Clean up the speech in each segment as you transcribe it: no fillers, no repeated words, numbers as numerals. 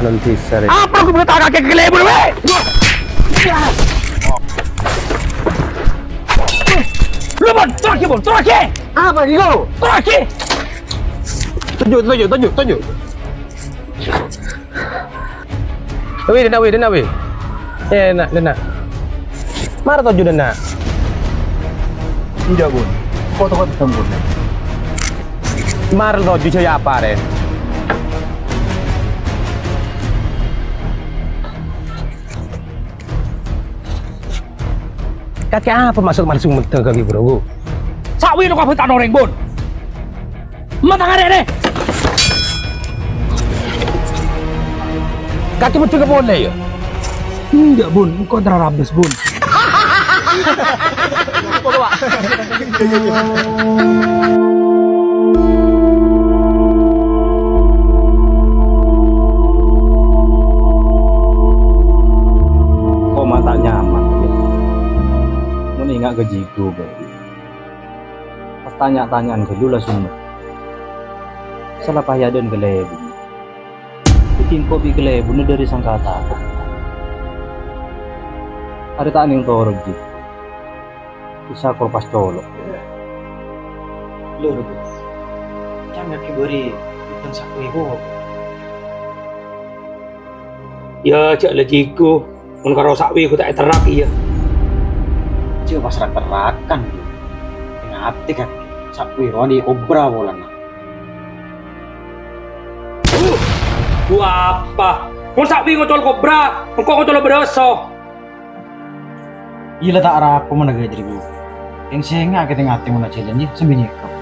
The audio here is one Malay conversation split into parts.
Non ti sarei. Apa aku boleh tahu kaki kelebur, weh? Lu Bon, turun lagi. Apa ni kau? Turun lagi. Tunjuk. Weh, dena weh. Dena. Mara tuju dena. Tidak, Bun. Kau tahu ketemu, Bun. Mara tuju saya apa deh? Kaki apa masuk menteng kaki bro? Sakwi lu kau tak noreng, Bon. Matang ada deh. Kaki betul ke boleh ya? Enggak, Bun. Kau terarabes, Bun. Kau mata nyaman, ya? Mau ingat gajiku, Bro. Pas tanya-tanyaan ke dulu langsung. Salah payah dan gelebu. Bikin kopi gelebu dari sangkata. Ada tak ning torog ji. Bisa kau pas colok. Lho, jangan kiburi bukan saku ibu. Ya, cak lagi ku. Mun karo sakwi ku tak terak iya. Cuma pas terakan. Ngati kan saku roni obra bolana. Gua apa? Mun sakwi ngocol kobra, engkau ngocol beroso. Iya tak arah aku menagai diriku. Yang sehingga kita ngati mau jalan ya sembunyi kau.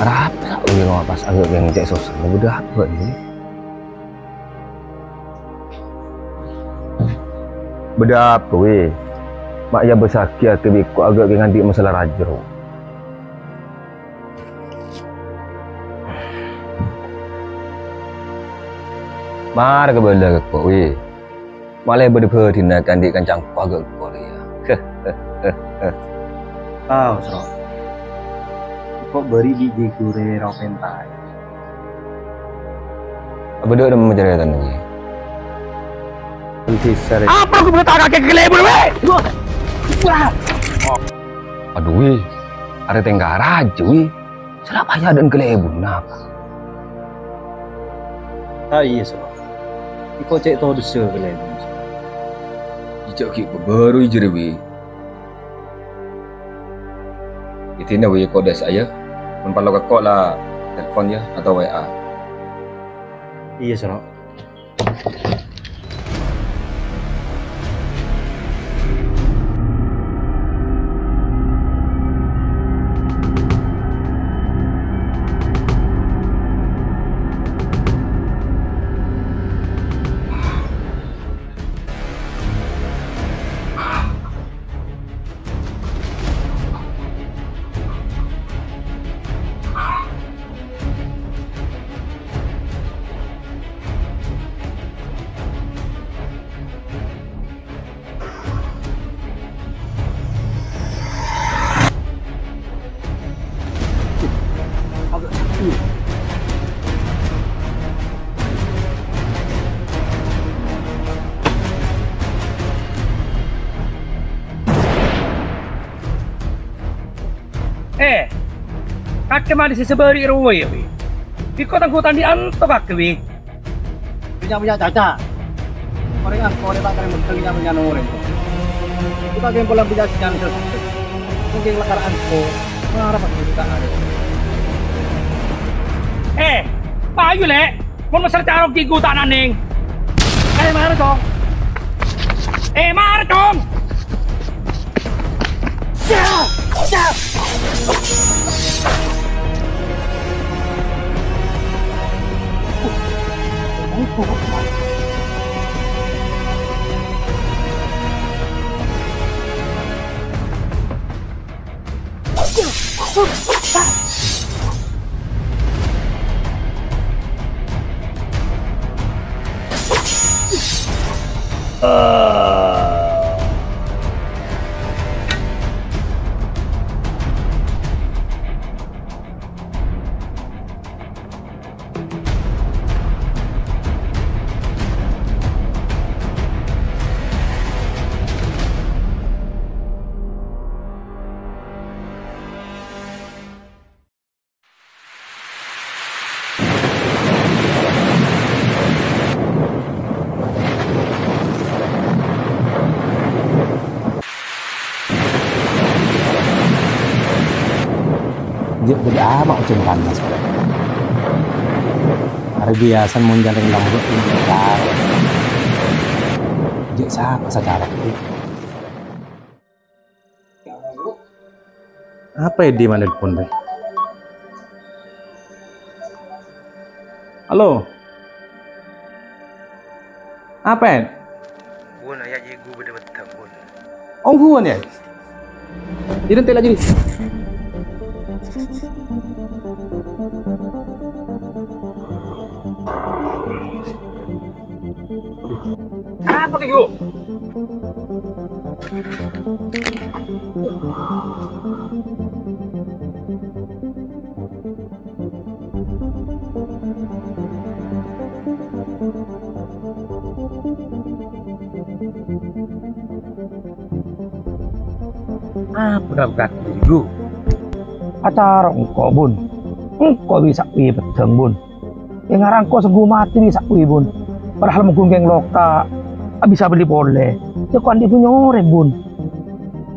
Ada apa? Ui lo pas agak yang cek susah. Udah apa ini? Beda apa weh? Mak ya bersakia kebiku agak dengan dia masalah rajro. Mar ke bela kok weh. Malah berperhatikan di kancang agak Korea. Tahu serok. Kok beri di kure ropentai. Apa dia mau mencari tanah? Nanti sore. Apa aku boleh tahu kaki kelebur, weh? Aduh weh, ada tenggara aja weh. Salah payah dan kelebur apa? Ah iya serok. Iko cek tahu desa gelebu. Ijak ki baru ijere weh. Itina weh kode saya. Menpalo ke kok lah telepon ya atau WA. Iya serok. Kakek mana sih seberi ruwe ya, weh? Di kota hutan di anto kakek, weh. Punya caca. Orang tak kena mentengnya punya orang. Kita yang pulang bisa sekian terus. Mungkin lakaran ko. Marah pas kita ada. Payu le. Mau mesra carok di hutan aning. Marah dong. Marah dong. Jek beda amak ucun panas. Hari biasa mau jalan lambut ini bentar. Jek siapa secara itu? Apa ya di mana telepon deh? Halo. Apa ya? Bun, ayah jigu betul-betul bun. Oh, huan ya? Jadi nanti lagi. Apa kayu? Apa berat dulu? Acara engkau bun, engkau bisa wi beteng bun. Yang ngarang kau segu mati bisa wi bun. Padahal menggungeng loka, bisa beli boleh. Cekuan dia punya orang bun.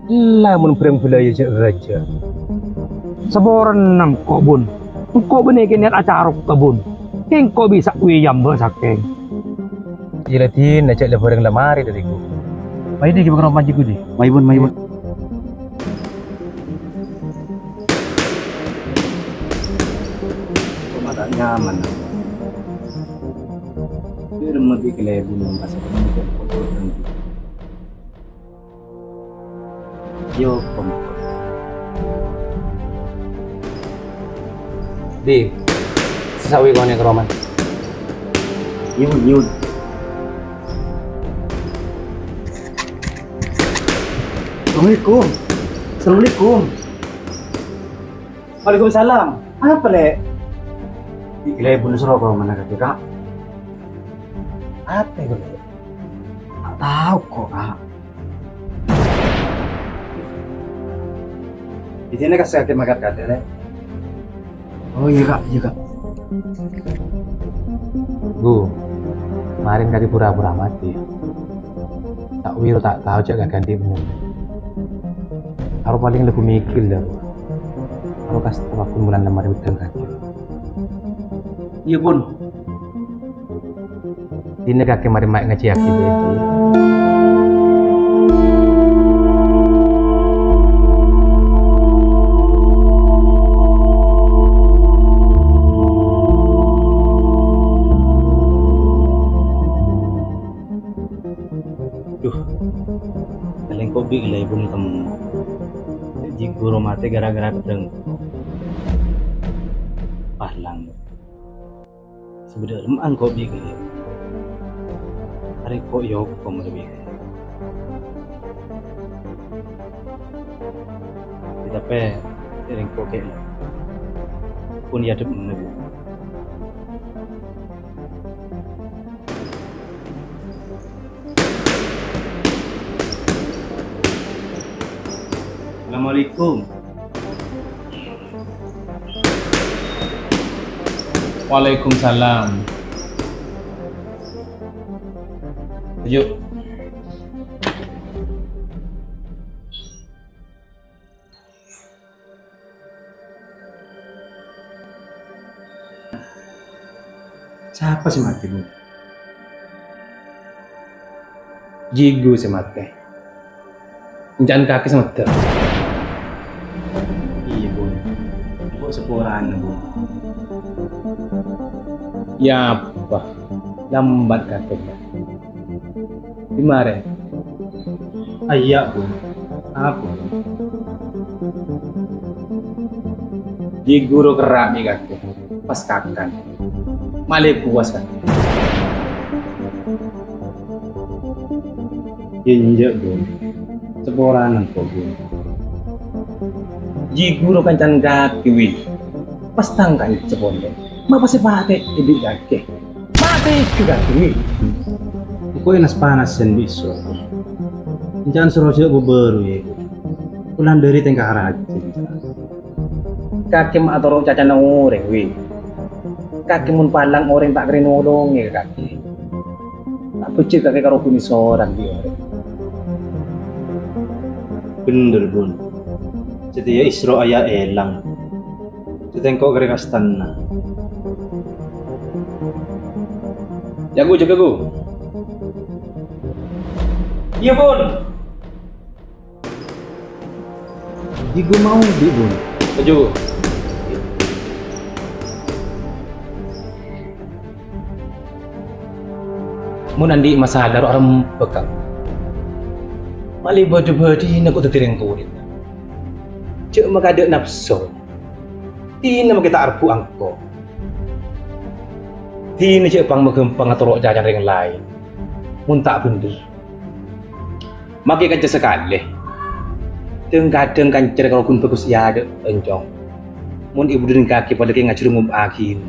Lah mun berang belaya jek raja. Seboran engkau bun. Engkau benekin yang acara ke bun. Engkau bisa wi jam bersakeng. Jilatin ajak le bareng lemari dari ku. Baik di gimana maju gue di. Mai bun. Ada nyaman. Dia mati kele bun pasal yo kom. Di sesawi kau yang keroman. Yun. Assalamualaikum. Waalaikumsalam. Apa le? Gila ibu suruh kau mana kak? Apa itu? Tak tahu kok kak. Di sini kasih sakit makan kak le. Oh iya kak. Bu, kemarin kali pura-pura mati. Tak wiru tak tahu jaga ganti punya. Aku paling lebih mikir dah. Aku kasih tahu aku bulan lemari udang kaki. Iya pun. Ini kaki mari mak ngaji aki beti. Duh, kalian kopi gila ibu nih kamu. Guru mati gara-gara pedeng pahlang sebenarnya lemah kok bikin hari kok yuk kamu lebih tapi sering kok kayak pun ya dep menebu Assalamualaikum. Waalaikumsalam. Yuk. Siapa sih mati bu? Jigu sih mati. Jangan kaki sama ter. Iya bu. Kok seporan bu? Ya apa? Lambat kakeknya. Gimana? Ayah bu. Apa? Di guru kerak nih kakek. Pas kakan. Malah puas kakek. Injek bu. Seporan kok bu. Di guru kancan kaki wi. Pas tangkan cepondek. Ma pasti pate ibig kakek. Mati juga wi. Kok enak panas sen biso. Jangan suruh siapa baru ya. Pulang dari tengah rajin. Kaki mak atau caca nang orang wi. Kaki mun palang orang tak keren nolong ya kaki. Tak pecik kaki karo kumis orang dia. Bener bun. Jadi ya Isra ayah elang. Tutengkok kering astana. Jago jaga go. Iya bun. Jigo mau di bun. Maju. Mun andi masalah orang bekal. Mali berde-berde nak tu tereng tu. Cek magada nafsu. Tina kita arpu angko. Tina cek pang magempang atau jajan ring lain. Mun tak bendi. Maki kanca sekali. Kadang kanca kalau kun bagus ya ada enjong. Mun ibu dan kaki pada kaya ngacur ngum akin.